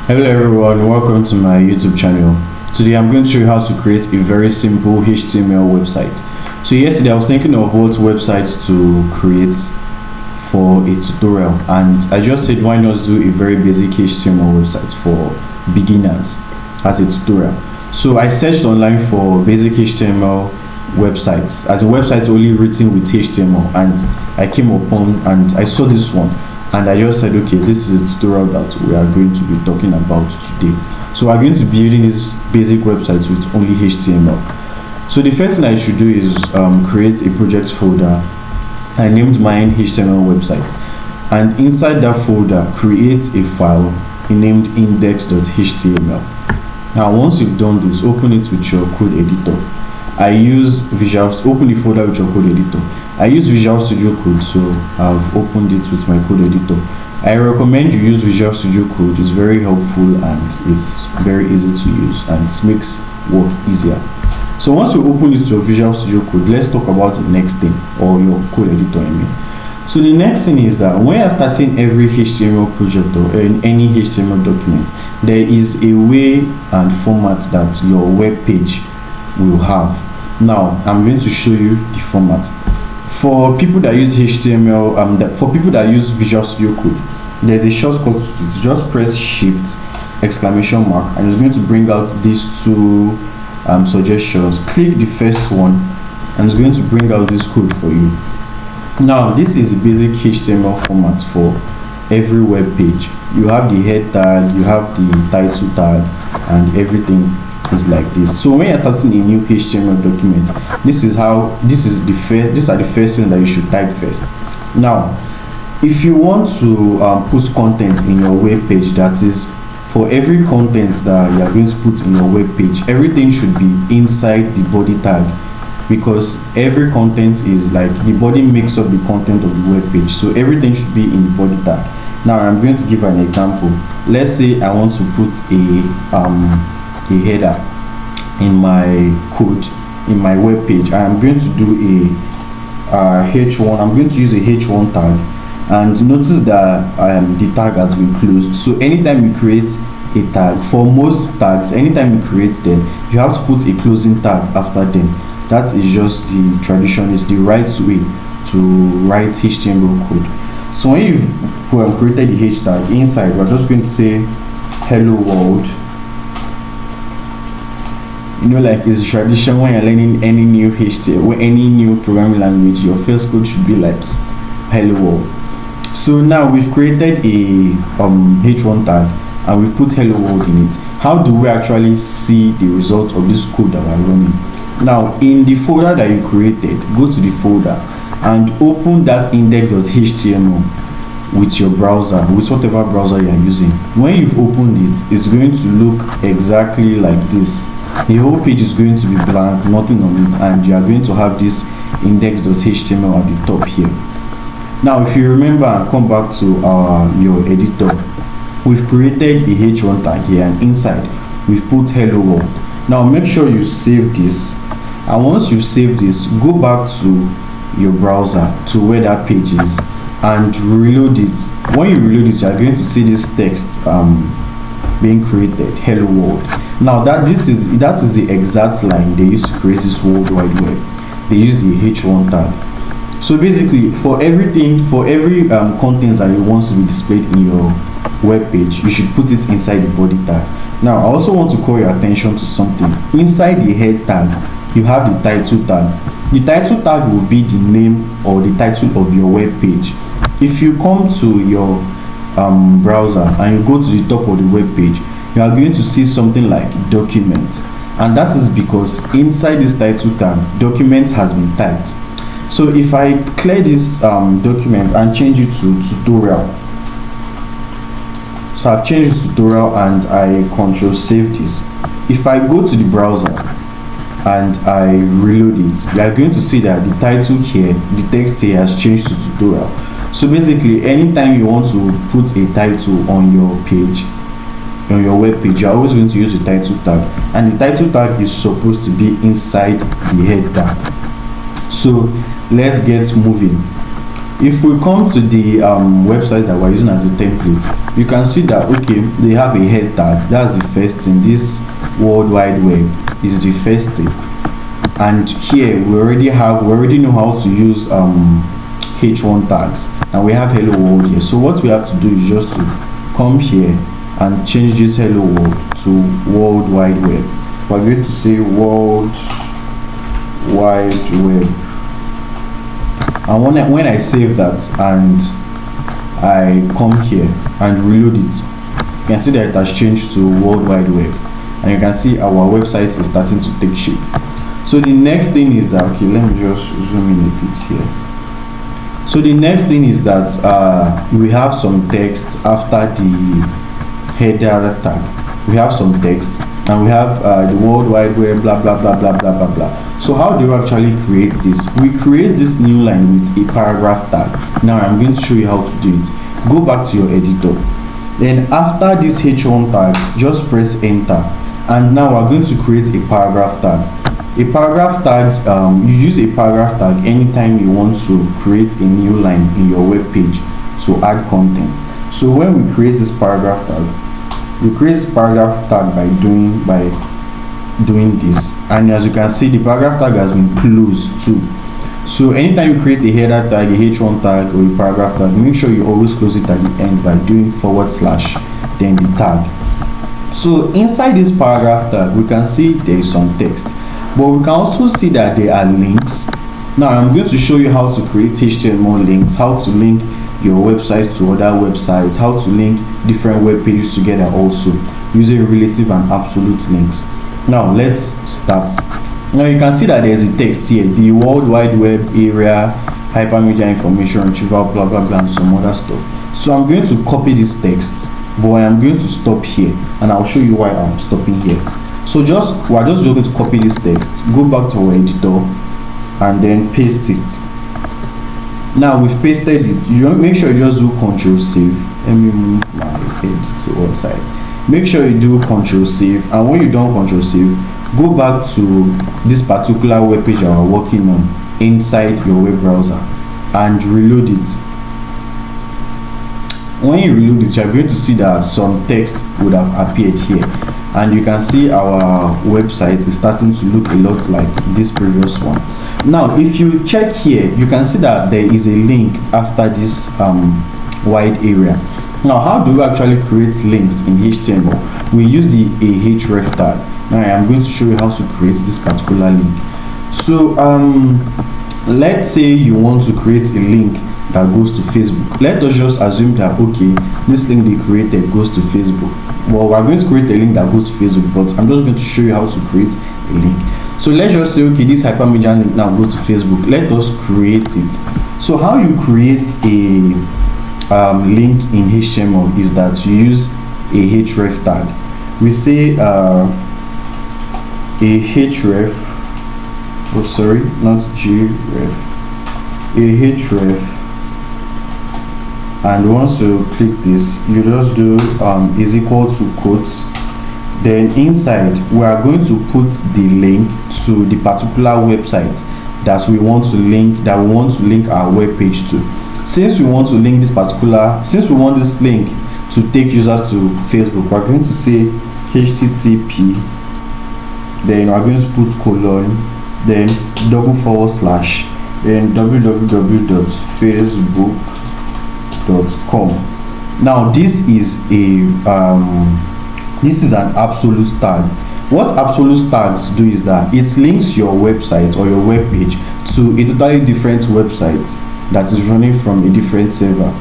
Hello everyone, welcome to my YouTube channel. Today I'm going to show you how to create a very simple HTML website. So yesterday I was thinking of what website to create for a tutorial, and I just said why not do a very basic HTML website for beginners as a tutorial. So I searched online for basic HTML websites, as a website only written with HTML, and I came upon and I saw this one. And I just said, okay, this is a tutorial that we are going to be talking about today. So we're going to be building this basic website with only HTML. So the first thing I should do is create a project folder. I named mine HTML website, and inside that folder create a file named index.html. Now once you've done this, open it with your code editor. I use open the folder with your code editor. I use Visual Studio Code, so I've opened it with my code editor. I recommend you use Visual Studio Code. It's very helpful and it's very easy to use and it makes work easier. So once you open it to your Visual Studio Code, let's talk about the next thing, or your code editor, I mean. So the next thing is that when you're starting every HTML project or any HTML document, there is a way and format that your web page will have. Now I'm going to show you the format. For people that use HTML, for people that use Visual Studio Code, there's a shortcut to it. Just press Shift exclamation mark, and it's going to bring out these two suggestions. Click the first one, and it's going to bring out this code for you. Now this is the basic HTML format for every web page. You have the head tag, you have the title tag, and everything is like this. So when you're starting a new HTML document, these are the first things that you should type first. Now if you want to put content in your web page, that is, for every content that you are going to put in your web page, everything should be inside the body tag, because every content is like the body makes up the content of the web page, so everything should be in the body tag. Now I'm going to give an example. Let's say I want to put a header in my code, in my web page. I'm going to do a h1. I'm going to use a h1 tag, and notice that the tag has been closed. So anytime you create a tag, for most tags, anytime you create them, you have to put a closing tag after them. That is just the tradition, is the right way to write HTML code. So when you've created the h tag, inside we're just going to say hello world. You know, like it's a tradition when you're learning any new HTML or any new programming language, your first code should be like hello world. So now we've created a h1 tag and we put hello world in it. How do we actually see the result of this code that we're running? Now in the folder that you created, go to the folder and open that index.html with your browser, with whatever browser you are using. When you've opened it, it's going to look exactly like this. The whole page is going to be blank, nothing on it, and you are going to have this index.html at the top here. Now if you remember and come back to your editor, we've created a h1 tag here, and inside we've put hello world. Now make sure you save this, and once you save this, go back to your browser to where that page is and reload it. When you reload it, you are going to see this text being created, hello world. Now that is the exact line they used to create this World Wide Web. They use the h1 tag. So basically, for every content that you want to be displayed in your web page, you should put it inside the body tag. Now I also want to call your attention to something. Inside the head tag, you have the title tag. The title tag will be the name or the title of your web page. If you come to your browser and you go to the top of the web page, you are going to see something like document, and that is because inside this title tag, document has been typed. So if I clear this document and change it to tutorial, so I've changed it to tutorial and I control save this. If I go to the browser and I reload it, you are going to see that the title here, the text here, has changed to tutorial. So basically, anytime you want to put a title on your page, on your web page, you're always going to use the title tag, and the title tag is supposed to be inside the head tag. So let's get moving. If we come to the website that we're using as a template, you can see that okay, they have a head tag. That's the first thing. This World Wide Web is the first thing, and here we already know how to use h1 tags, and we have hello world here. So what we have to do is just to come here and change this hello world to World Wide Web. We're going to say World Wide Web, and when I save that and I come here and reload it, you can see that it has changed to World Wide Web, and you can see our website is starting to take shape. So the next thing is that, okay, let me just zoom in a bit here. So the next thing is that we have some text after the header tag. We have some text, and we have the World Wide Web, blah blah blah blah blah blah blah. So how do you actually create this? We create this new line with a paragraph tag. Now I'm going to show you how to do it. Go back to your editor. Then after this h1 tag, just press enter. And now we're going to create a paragraph tag. A paragraph tag, you use a paragraph tag anytime you want to create a new line in your web page to add content. So when we create this paragraph tag, we create this paragraph tag by doing this, and as you can see, the paragraph tag has been closed too. So anytime you create a header tag, a h1 tag, or a paragraph tag, make sure you always close it at the end by doing / then the tag. So inside this paragraph tag, we can see there is some text, but we can also see that there are links. Now I'm going to show you how to create HTML links, how to link your websites to other websites, how to link different web pages together, also using relative and absolute links. Now let's start. Now you can see that there's a text here, the World Wide Web area, hypermedia information retrieval, blah blah blah, and some other stuff. So I'm going to copy this text, but I am going to stop here, and I'll show you why I'm stopping here. So we're just going to copy this text, go back to our editor, and then paste it. Now we've pasted it. You make sure you just do Ctrl Save. Let me move my head to one side. Make sure you do Ctrl Save, and when you done Ctrl Save, go back to this particular web page you are working on inside your web browser and reload it. When you reload it, you're going to see that some text would have appeared here, and you can see our website is starting to look a lot like this previous one. Now if you check here, you can see that there is a link after this wide area. Now how do we actually create links in HTML? We use the ahref tag. Now I am going to show you how to create this particular link. So let's say you want to create a link that goes to Facebook. Let us just assume that okay, this link they created goes to Facebook. Well, we're going to create a link that goes to Facebook, but I'm just going to show you how to create a link. So let's just say okay, this hypermedia link now goes to Facebook. Let us create it. So how you create a link in HTML is that you use a href tag. We say a href, oh sorry, not gref, a href, and once you click this, you just do is equal to quotes. Then inside we are going to put the link to the particular website that we want to link our web page to. Since we want want this link to take users to Facebook, we're going to say http, then we're going to put colon, then /, then www.facebook.com. Now this is an absolute tag. What absolute tags do is that it links your website or your web page to a totally different website that is running from a different server.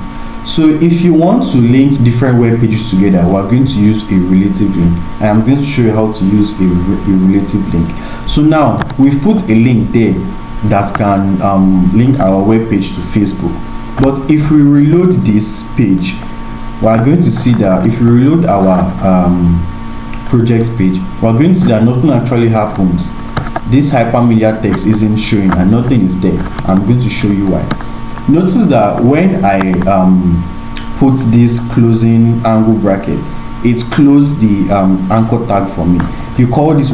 So if you want to link different web pages together, we're going to use a relative link. I am going to show you how to use a relative link. So now we've put a link there that can link our web page to Facebook. But if we reload this page, we're going to see that if we reload our project page, we're going to see that nothing actually happens. This hypermedia text isn't showing and nothing is there. I'm going to show you why. Notice that when I put this closing angle bracket, it closed the anchor tag for me. we call this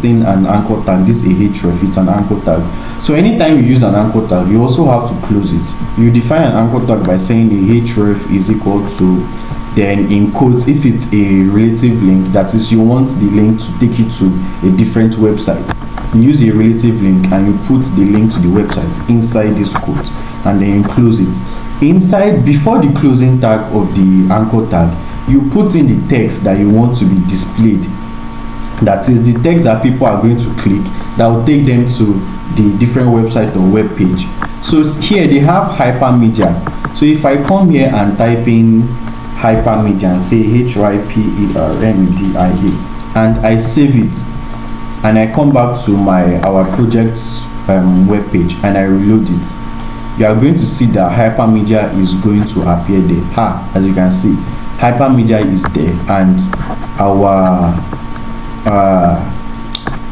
thing an anchor tag. This a href, it's an anchor tag. So anytime you use an anchor tag, you also have to close it. You define an anchor tag by saying the href is equal to, then in quotes, if it's a relative link, that is, you want the link to take you to a different website, you use a relative link and you put the link to the website inside this quote, and then you close it. Inside, before the closing tag of the anchor tag, you put in the text that you want to be displayed. That is the text that people are going to click, that will take them to the different website or web page. So here they have hypermedia. So if I come here and type in hypermedia and say hypermedia and I save it, and I come back to our project's web page and I reload it, you are going to see that hypermedia is going to appear there. As you can see, hypermedia is there, and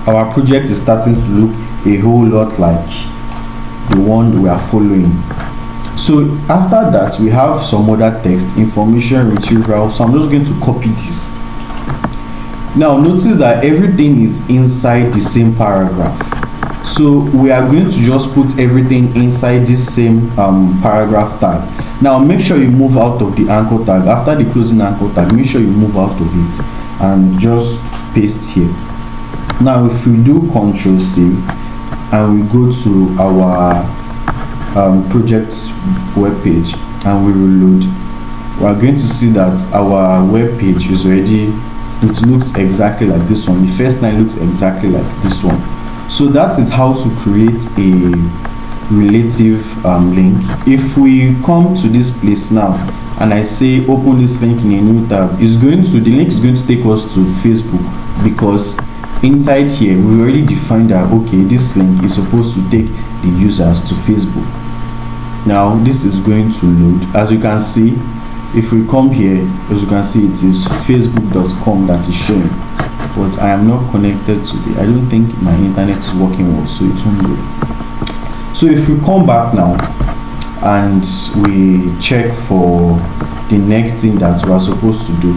our project is starting to look a whole lot like the one we are following. So after that, we have some other text, information retrieval. So I'm just going to copy this. Now notice that everything is inside the same paragraph. So we are going to just put everything inside this same paragraph tag. Now make sure you move out of the anchor tag. After the closing anchor tag, make sure you move out of it and just paste here. Now if we do Ctrl save and we go to our project's web page and we reload, we are going to see that our web page is already, it looks exactly like this one. The first line looks exactly like this one. So that is how to create a relative link. If we come to this place now and I say open this link in a new tab, the link is going to take us to Facebook, because inside here we already defined that okay, this link is supposed to take the users to Facebook. Now this is going to load. As you can see, if we come here, as you can see, it is facebook.com that is showing, but I am not connected to I don't think my internet is working well, so it won't load. So if we come back now and we check for the next thing that we are supposed to do,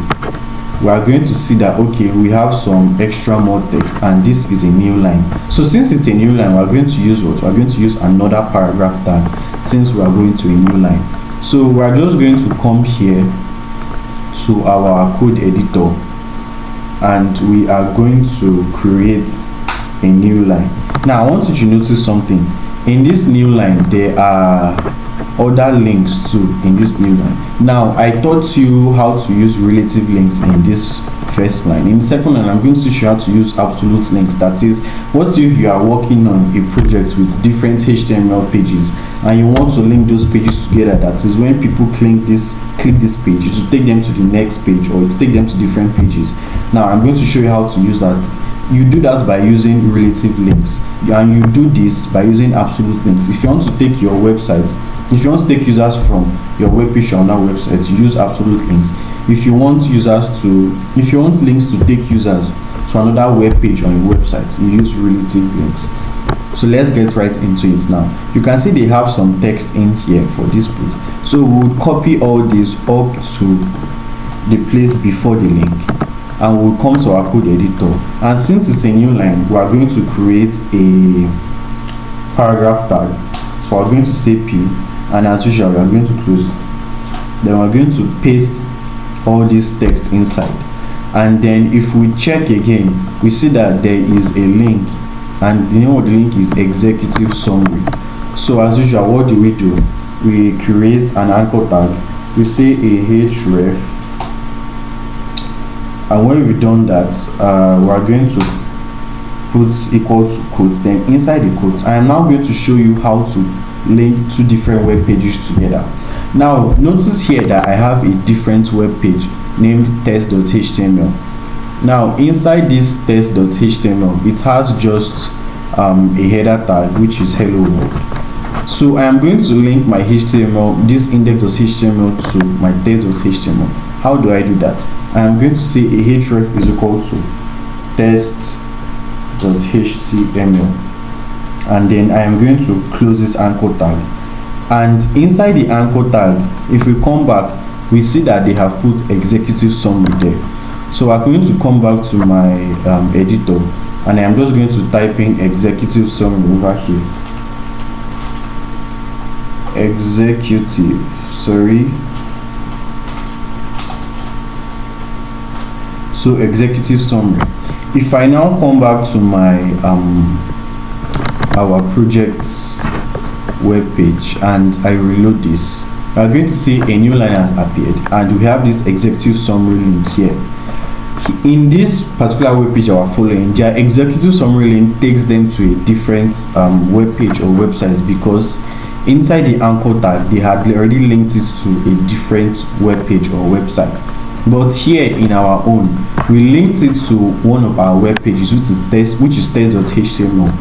we are going to see that okay, we have some extra more text, and this is a new line. So since it's a new line, we are going to use what? We are going to use another paragraph tag, since we are going to a new line. So we are just going to come here to our code editor and we are going to create a new line. Now I want you to notice something. In this new line, there are other links too in this new line. Now I taught you how to use relative links in this first line. In the second line, I'm going to show you how to use absolute links. That is, what if you are working on a project with different HTML pages and you want to link those pages together? That is, when people click this page, it will take them to the next page, or it will take them to different pages. Now I'm going to show you how to use that. You do that by using relative links, and you do this by using absolute links. If you want to take your website, if you want to take users from your web page on our website, you use absolute links. If you want links to take users to another web page on your website, you use relative links. So let's get right into it now. You can see they have some text in here for this place. So we'll copy all this up to the place before the link, and we'll come to our code editor. And since it's a new line, we are going to create a paragraph tag. So we're going to say P, and as usual, we are going to close it. Then we're going to paste all this text inside, and then if we check again, we see that there is a link, and the name of the link is executive summary. So as usual, what do? We create an anchor tag. We say a href, and when we've done that, we are going to put equal to quotes. Then inside the quotes, I am now going to show you how to link two different web pages together. Now notice here that I have a different web page named test.html. Now inside this test.html, it has just a header tag which is hello world. So I am going to link my HTML, this index.html, to my test.html. How do I do that? I am going to say a href is equal to test.html, and then I am going to close this anchor tag. And inside the anchor tag, if we come back, we see that they have put executive summary there. So I'm going to come back to my editor, and I'm just going to type in executive summary over here. Executive, sorry. So executive summary. If I now come back to my our project's web page and I reload this, we are going to see a new line has appeared, and we have this executive summary link here. In this particular web page our following, their executive summary link takes them to a different web page or website, because inside the anchor tag they had already linked it to a different web page or website. But here in our own, we linked it to one of our web pages, which is test.html.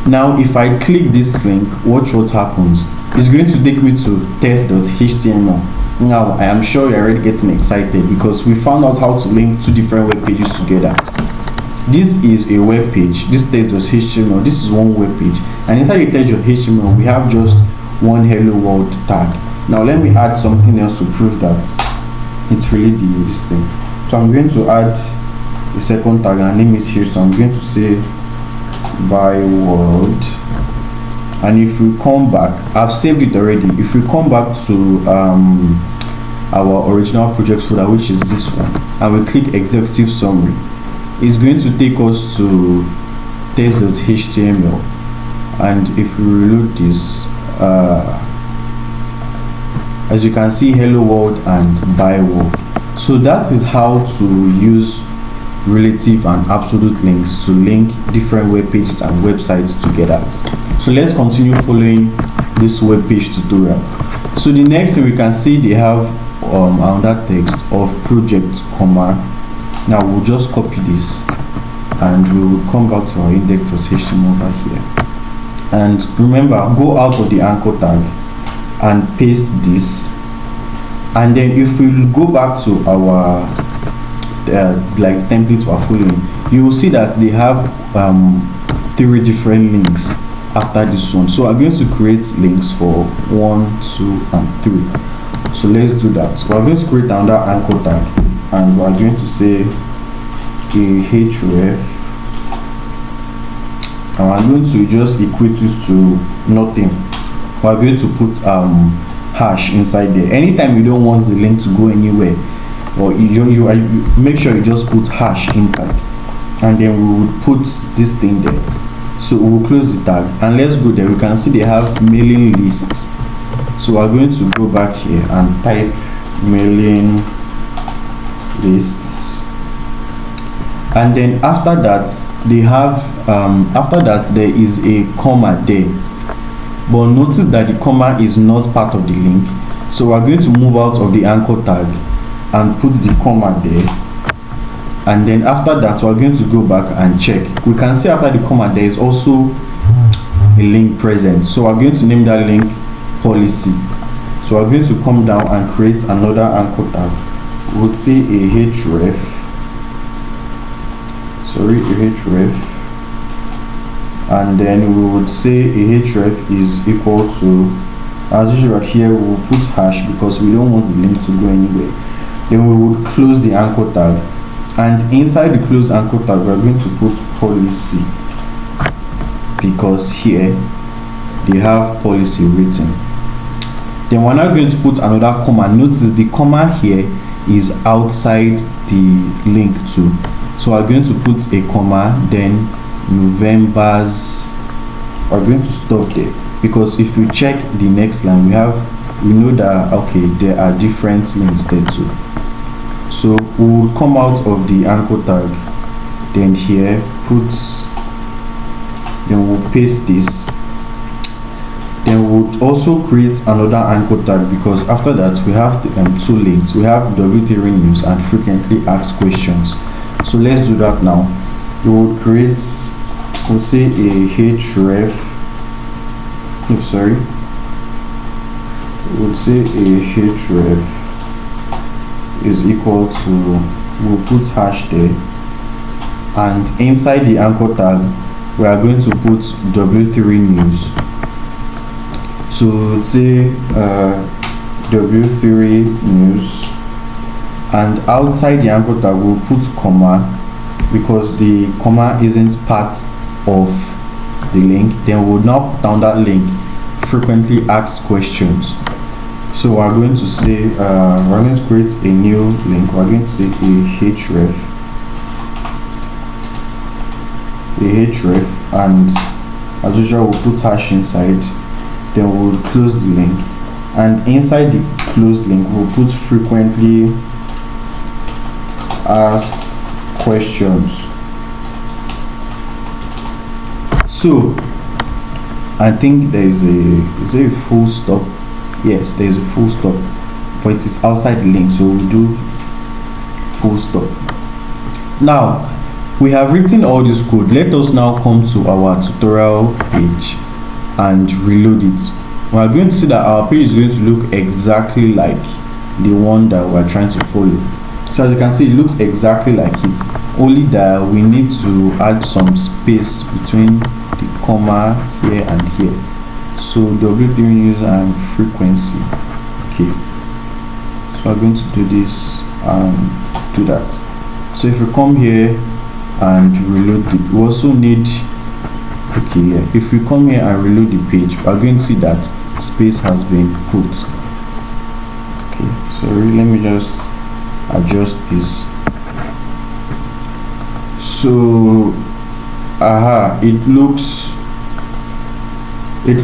Now if I click this link, watch what happens. It's going to take me to test.html. Now I am sure you're already getting excited, because we found out how to link two different web pages together. This is a web page, this test.html, this is one web page, and inside the test.html we have just one hello world tag. Now let me add something else to prove that it's really this thing. So I'm going to add a second tag, and name is here. So I'm going to say by world, and if we come back, I've saved it already. If we come back to our original project folder, which is this one, and we click executive summary, it's going to take us to test.html. and if we reload this, as you can see, hello world and by world. So that is how to use relative and absolute links to link different web pages and websites together. So let's continue following this web page tutorial. So the next thing we can see, they have another text of project comma. Now we'll just copy this and we will come back to our index.html over here. And remember, go out of the anchor tag and paste this. And then if we go back to our like templates we're following, you will see that they have 3 different links after this one. So I'm going to create links for 1, 2, and 3. So let's do that. So we're going to create another anchor tag, and we're going to say a href, and I'm going to just equate it to nothing. We're going to put hash inside there. Anytime you don't want the link to go anywhere, or you make sure you just put hash inside, and then we will put this thing there. So we will close the tag, and let's go there. We can see they have mailing lists. So we're going to go back here and type mailing lists, and then after that they have after that there is a comma there, but notice that the comma is not part of the link. So we're going to move out of the anchor tag and put the comma there, and then after that we're going to go back and check. We can see after the comma there is also a link present, so we're going to name that link policy. So we're going to come down and create another anchor tag. We'll say a href, and then we would say a href is equal to, as usual here we will put hash because we don't want the link to go anywhere. Then we would close the anchor tag, and inside the closed anchor tag we are going to put policy, because here they have policy written. Then we're now going to put another comma. Notice the comma here is outside the link too, so we're going to put a comma, then November's. We're going to stop there, because if we check the next line, we know that okay, there are different links there too. So we'll come out of the anchor tag, then here then we'll paste this. Then we'll also create another anchor tag, because after that we have 2 links. We have W3 news and frequently asked questions. So let's do that now. We will create, we'll say a href, we'll say a href is equal to, we'll put hash there, and inside the anchor tag we are going to put W3 news. So say W3 news, and outside the anchor tag we'll put comma, because the comma isn't part of the link. Then we'll now put down that link, frequently asked questions. So we're going to say we're going to create a new link. We're going to say a href, and as usual we'll put hash inside. Then we'll close the link, and inside the closed link we'll put frequently asked questions. So I think there is a full stop. Yes, there is a full stop, but it is outside the link, so we'll do full stop. Now we have written all this code. Let us now come to our tutorial page and reload it. We are going to see that our page is going to look exactly like the one that we are trying to follow. So as you can see, it looks exactly like it, only that we need to add some space between the comma here and here. So W3 user and frequency. Okay, so I'm going to do this and do that. So if we come here and reload it, we also need, okay, yeah, if we come here and reload the page, we're going to see that space has been put. Okay, sorry, let me just adjust this. So it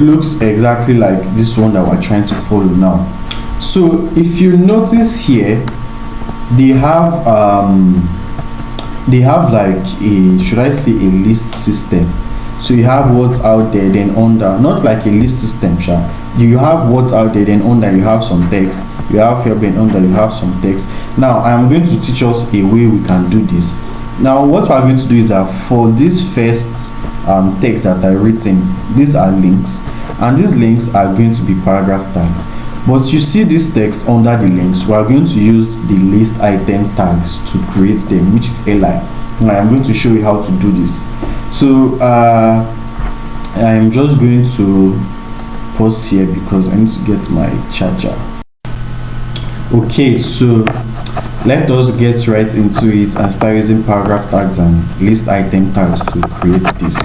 looks exactly like this one that we're trying to follow now. So if you notice here, they have like a, should I say, a list system. So you have what's out there, then under, not like a list system, you have what's out there, then under you have some text, you have here, then under you have some text. Now I am going to teach us a way we can do this. Now what we're going to do is that for this first text that are written, these are links, and these links are going to be paragraph tags. But you see this text under the links, we are going to use the list item tags to create them, which is li. And I am going to show you how to do this. So I am just going to pause here because I need to get my charger. Okay, so let us get right into it and start using paragraph tags and list item tags to create this.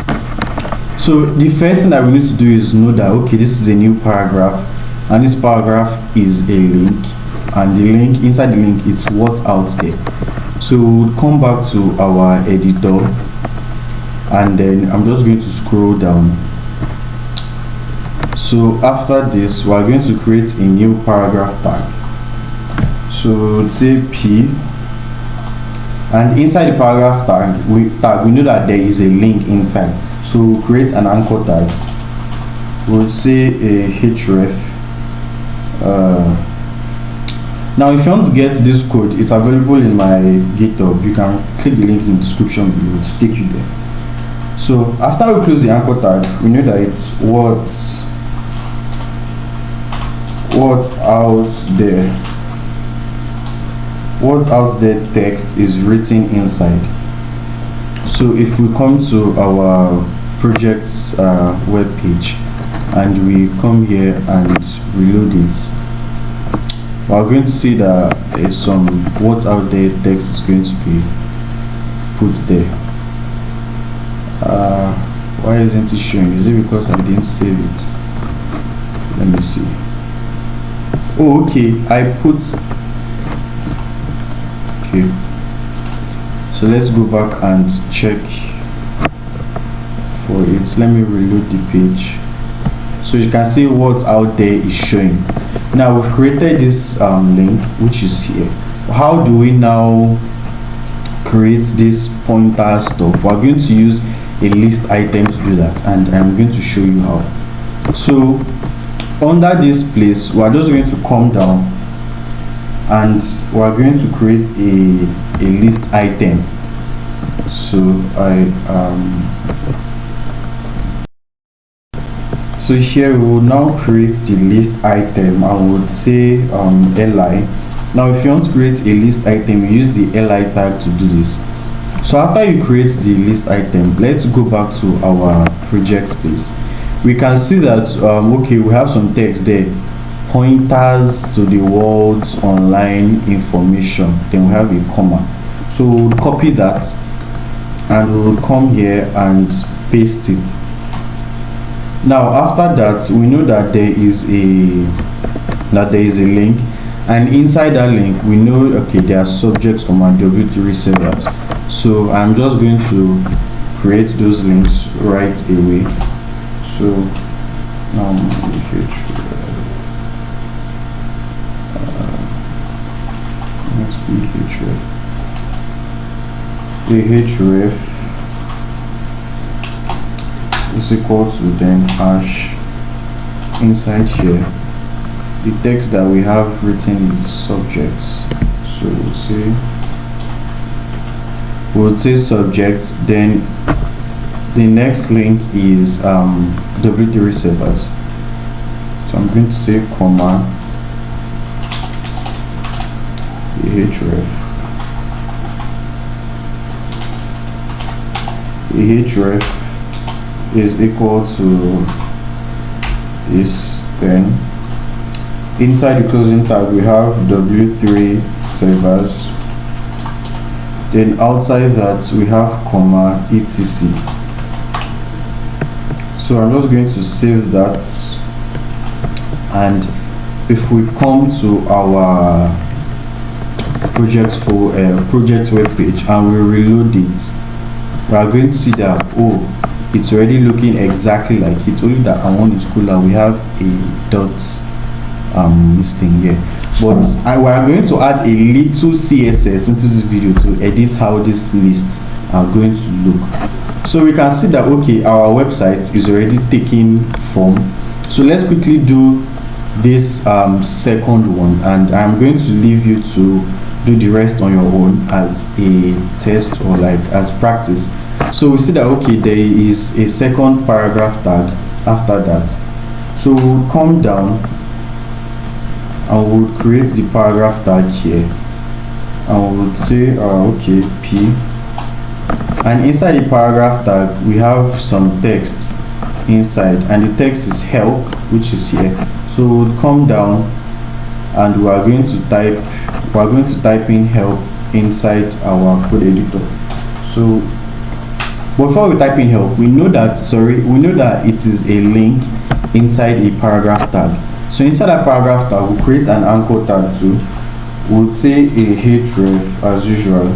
So the first thing that we need to do is know that, okay, this is a new paragraph, and this paragraph is a link, and the link, inside the link, it's what's out there. So we'll come back to our editor, and then I'm just going to scroll down. So after this, we are going to create a new paragraph tag. So say P, and inside the paragraph tag we know that there is a link inside. So we'll create an anchor tag. We'll say a href. Now if you want to get this code, it's available in my GitHub. You can click the link in the description below to take you there. So after we close the anchor tag, we know that it's what's out there. What's out there text is written inside. So if we come to our project's web page and we come here and reload it, we're going to see that there's some what's out there text is going to be put there. Why isn't it showing? Is it because I didn't save it? Let me see. Oh, okay, I put, okay, so let's go back and check for it. Let me reload the page. So you can see what's out there is showing. Now we've created this link, which is here. How do we now create this pointer stuff? We're going to use a list item to do that, and I'm going to show you how. So under this place, we're just going to come down and we're going to create a list item. So so here we will now create the list item. I would say li. Now if you want to create a list item, you use the li tag to do this. So after you create the list item, let's go back to our project space. We can see that okay, we have some text there, pointers to the world's online information, then we have a comma. So we'll copy that and we'll come here and paste it. Now after that, we know that there is a link, and inside that link we know, okay, there are subjects on my W3 servers. So I'm just going to create those links right away. So href is equal to then hash. Inside here, the text that we have written is subjects. So we'll say subjects, then the next link is W3 servers. So I'm going to say comma href is equal to this. Then inside the closing tag we have W3 servers, then outside that we have comma etc. So I'm just going to save that, and if we come to our project web page and we reload it, we are going to see that, oh, it's already looking exactly like it, only that I want it cooler. We have a dot this thing here, but we are going to add a little CSS into this video to edit how these lists are going to look. So we can see that, okay, our website is already taking form. So let's quickly do this second one, and I'm going to leave you to do the rest on your own as a test or like as practice. So we see that, okay, there is a second paragraph tag after that. So we'll come down and we'll create the paragraph tag here, and we'll say okay, P, and inside the paragraph tag we have some text inside, and the text is help, which is here. So we'll come down and we are going to type in help inside our code editor. So before we type in help, we know that it is a link inside a paragraph tag. So inside that paragraph tag, we'll create an anchor tag too. We'll say a href as usual,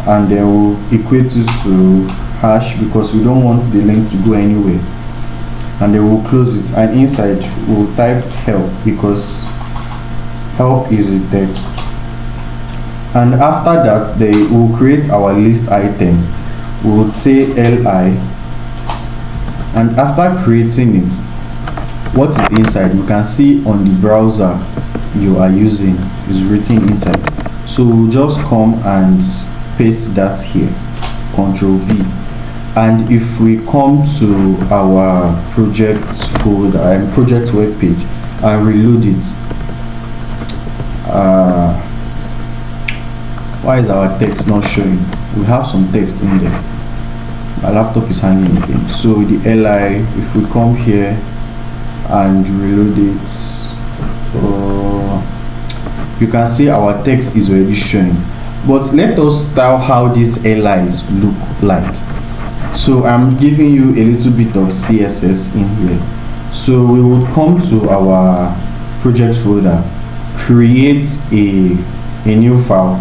and then we'll equate this to hash because we don't want the link to go anywhere, and then we'll close it, and inside we'll type help because help is a text. And after that, we'll create our list item. We'll say li, and after creating it, what is inside, you can see on the browser you are using is written inside. So we'll just come and paste that here, Ctrl V, and if we come to our project folder and project web page and reload it, why is our text not showing? We have some text in there. My laptop is hanging again. So the li, if we come here and reload it, you can see our text is already showing. But let us style how these LIs look like. So I'm giving you a little bit of CSS in here. So we will come to our project folder, create a new file,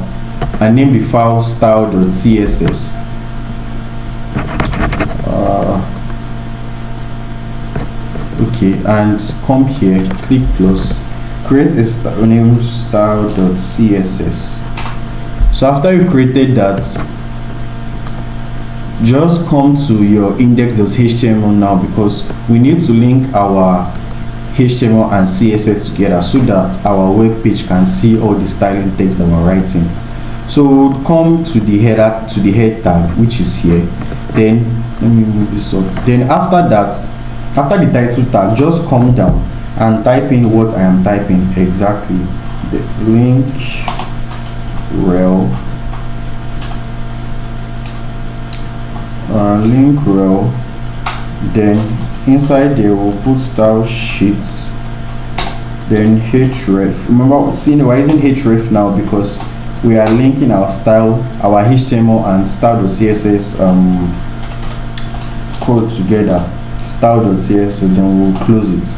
and name the file style.css. Okay, and come here, click plus, create a name style.css. So after you've created that, just come to your index.html now, because we need to link our HTML and CSS together so that our web page can see all the styling text that we're writing. So we'll come to the header, to the head tag, which is here. Then let me move this up. Then after that, after the title tag, just come down and type in what I am typing exactly. The link rel, then inside there we'll put style sheets, then href. Remember, see, we're using href now because we are linking our style, our HTML and style.css code together, style.css, then we'll close it.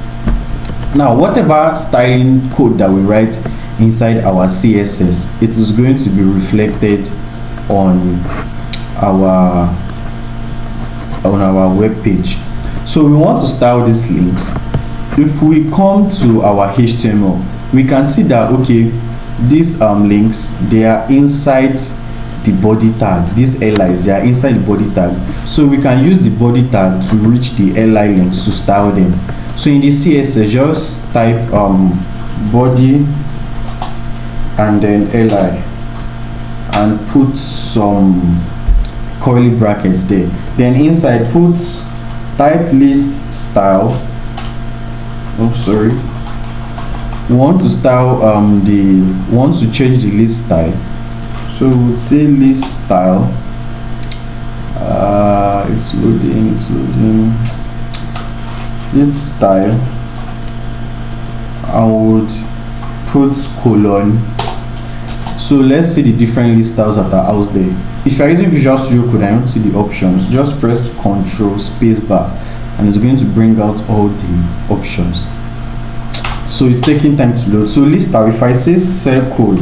Now whatever styling code that we write inside our CSS, it is going to be reflected on our web page. So we want to style these links. If we come to our HTML, we can see that okay, these links, they are inside the body tag. These LIs, they are inside the body tag, so we can use the body tag to reach the LI links to style them. So in the CSS, just type body and then LI and put some curly brackets there, then inside put type list style. Oh, sorry, we want to style want to change the list style, so we would say list style. It's loading. List style, I would put colon. So let's see the different list styles that are out there. If you're using Visual Studio Code and you don't see the options, just press Ctrl space bar and it's going to bring out all the options. So it's taking time to load. So list style, if I say circle,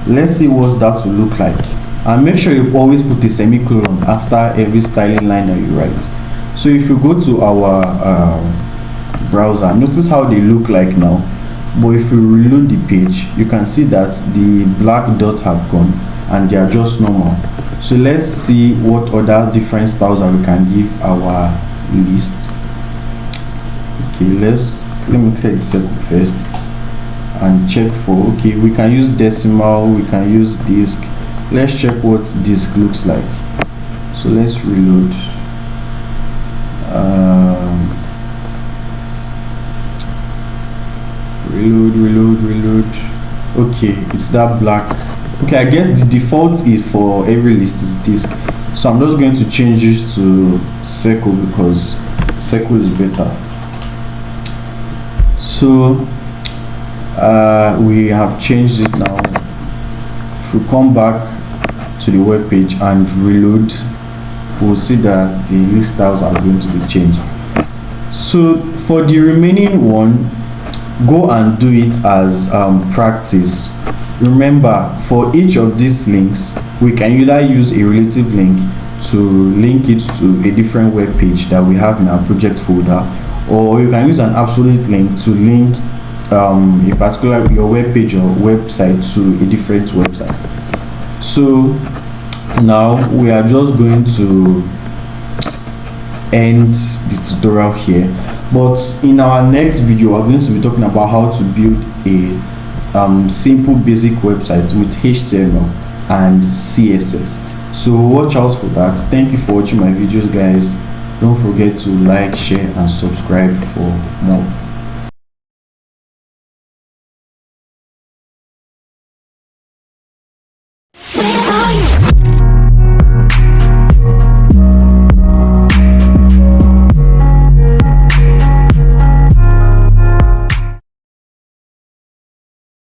let's see what that will look like. And make sure you always put a semicolon after every styling line that you write. So if you go to our browser, notice how they look like now. But if you reload the page, you can see that the black dots have gone and they are just normal. So let's see what other different styles that we can give our list. Okay, let me clear the circle first and check for, okay, we can use decimal, we can use disk. Let's check what disk looks like. So let's reload. Reload. Okay, it's that black. Okay, I guess the default is for every list is disk, so I'm just going to change this to circle because circle is better. So we have changed it now. If we come back to the web page and reload, we'll see that the list styles are going to be changed. So for the remaining one, go and do it as practice. Remember, for each of these links, we can either use a relative link to link it to a different web page that we have in our project folder, or you can use an absolute link to link a particular your web page or website to a different website. So now we are just going to end the tutorial here, but in our next video we're going to be talking about how to build a simple basic website with HTML and CSS. So watch out for that. Thank you for watching my videos, guys. Don't forget to like, share and subscribe for more.